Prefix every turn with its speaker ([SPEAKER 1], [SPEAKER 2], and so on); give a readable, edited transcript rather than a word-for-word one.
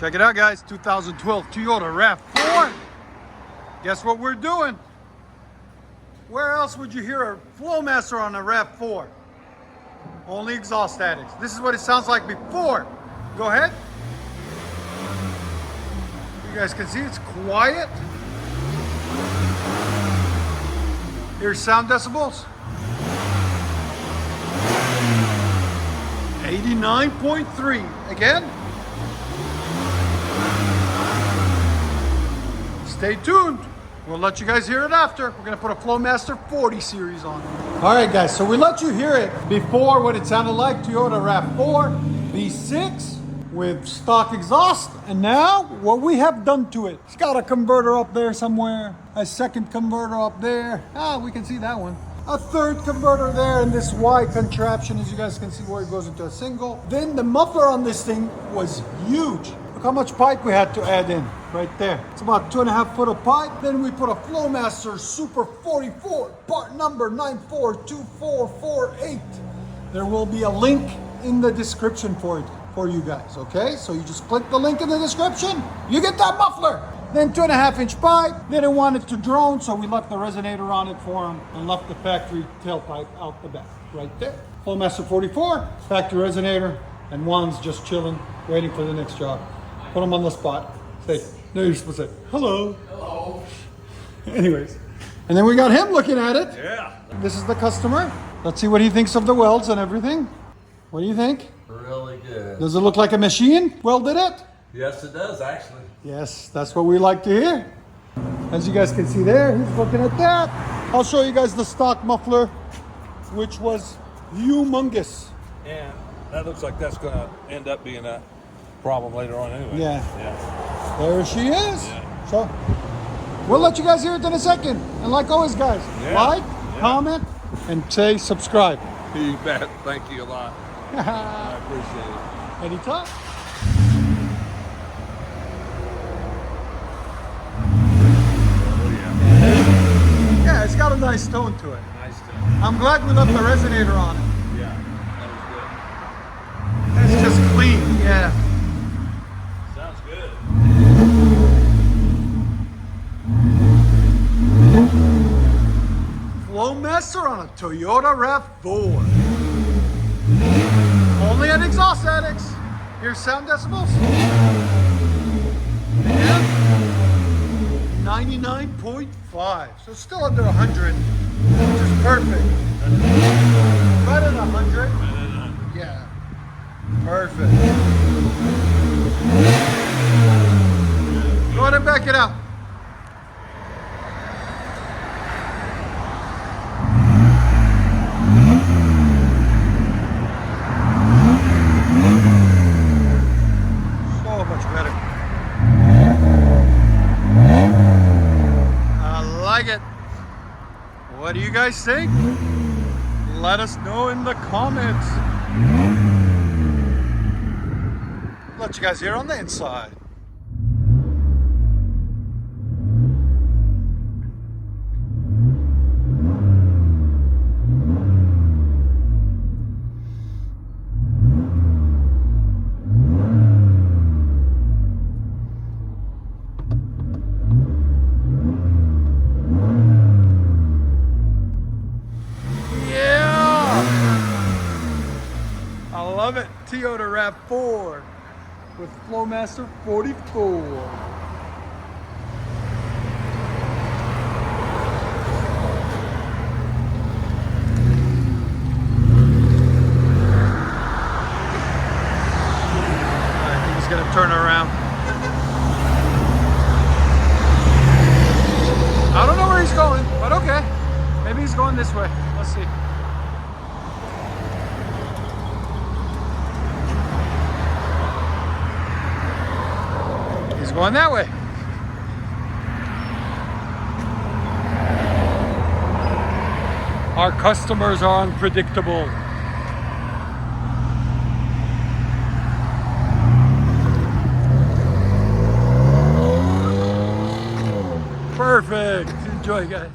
[SPEAKER 1] Check it out, guys. 2012 Toyota RAV4. Guess what we're doing? Where else would you hear a FLOWMASTER on a RAV4? Only exhaust statics. This is what it sounds like before. Go ahead. You guys can see it's quiet. Here's sound decibels. 89.3. Again. Stay tuned. We'll let you guys hear it after. We're gonna put a FLOWMASTER 40 series on. All right, guys, so we let you hear it before what it sounded like, Toyota RAV4 V6 with stock exhaust. And now what we have done to it. It's got a converter up there somewhere, a second converter up there. We can see that one. A third converter there, and this Y contraption, as you guys can see, where it goes into a single. Then the muffler on this thing was huge. Look how much pipe we had to add in right there. It's about 2.5 foot of pipe. Then we put a FLOWMASTER Super 44, part number 942448. There will be a link in the description for it, for you guys, okay? So you just click the link in the description, you get that muffler. Then 2.5-inch pipe. They didn't want it to drone, so we left the resonator on it for them and left the factory tailpipe out the back, right there. FLOWMASTER 44, factory resonator, and Juan's just chilling, waiting for the next job. Put him on the spot. Say, no, you're supposed to say, hello.
[SPEAKER 2] Hello.
[SPEAKER 1] Anyways, and then we got him looking at it.
[SPEAKER 2] Yeah.
[SPEAKER 1] This is the customer. Let's see what he thinks of the welds and everything. What do you think?
[SPEAKER 2] Really good.
[SPEAKER 1] Does it look like a machine welded it?
[SPEAKER 2] Yes, it does, actually.
[SPEAKER 1] Yes, that's what we like to hear. As you guys can see there, he's looking at that. I'll show you guys the stock muffler, which was humongous.
[SPEAKER 3] And that looks like that's going to end up being a problem later on anyway.
[SPEAKER 1] Yeah.
[SPEAKER 3] Yeah.
[SPEAKER 1] There she is.
[SPEAKER 3] Yeah.
[SPEAKER 1] So we'll let you guys hear it in a second. And like always, guys, like, comment, and say subscribe.
[SPEAKER 3] You bet. Thank you a lot. I appreciate it.
[SPEAKER 1] Anytime. Yeah, it's got a nice tone to it.
[SPEAKER 3] Nice to.
[SPEAKER 1] I'm glad we left the resonator on it.
[SPEAKER 3] Yeah, that was
[SPEAKER 1] It's just clean. Yeah.
[SPEAKER 3] good. Sounds good.
[SPEAKER 1] FLOWMASTER on a Toyota RAV4. Only at exhaust addicts. Here's sound decibels. And 99.5. So still under 100, which is perfect. Right at 100. Yeah. Perfect. Go ahead and back it out. So much better. I like it. What do you guys think? Let us know in the comments. Let you guys hear on the inside. I love it. Toyota RAV4 with FLOWMASTER 44. I think he's going to turn around. I don't know where he's going, but okay. Maybe he's going this way. Let's see. He's going that way. Our customers are unpredictable. Perfect. Enjoy, guys.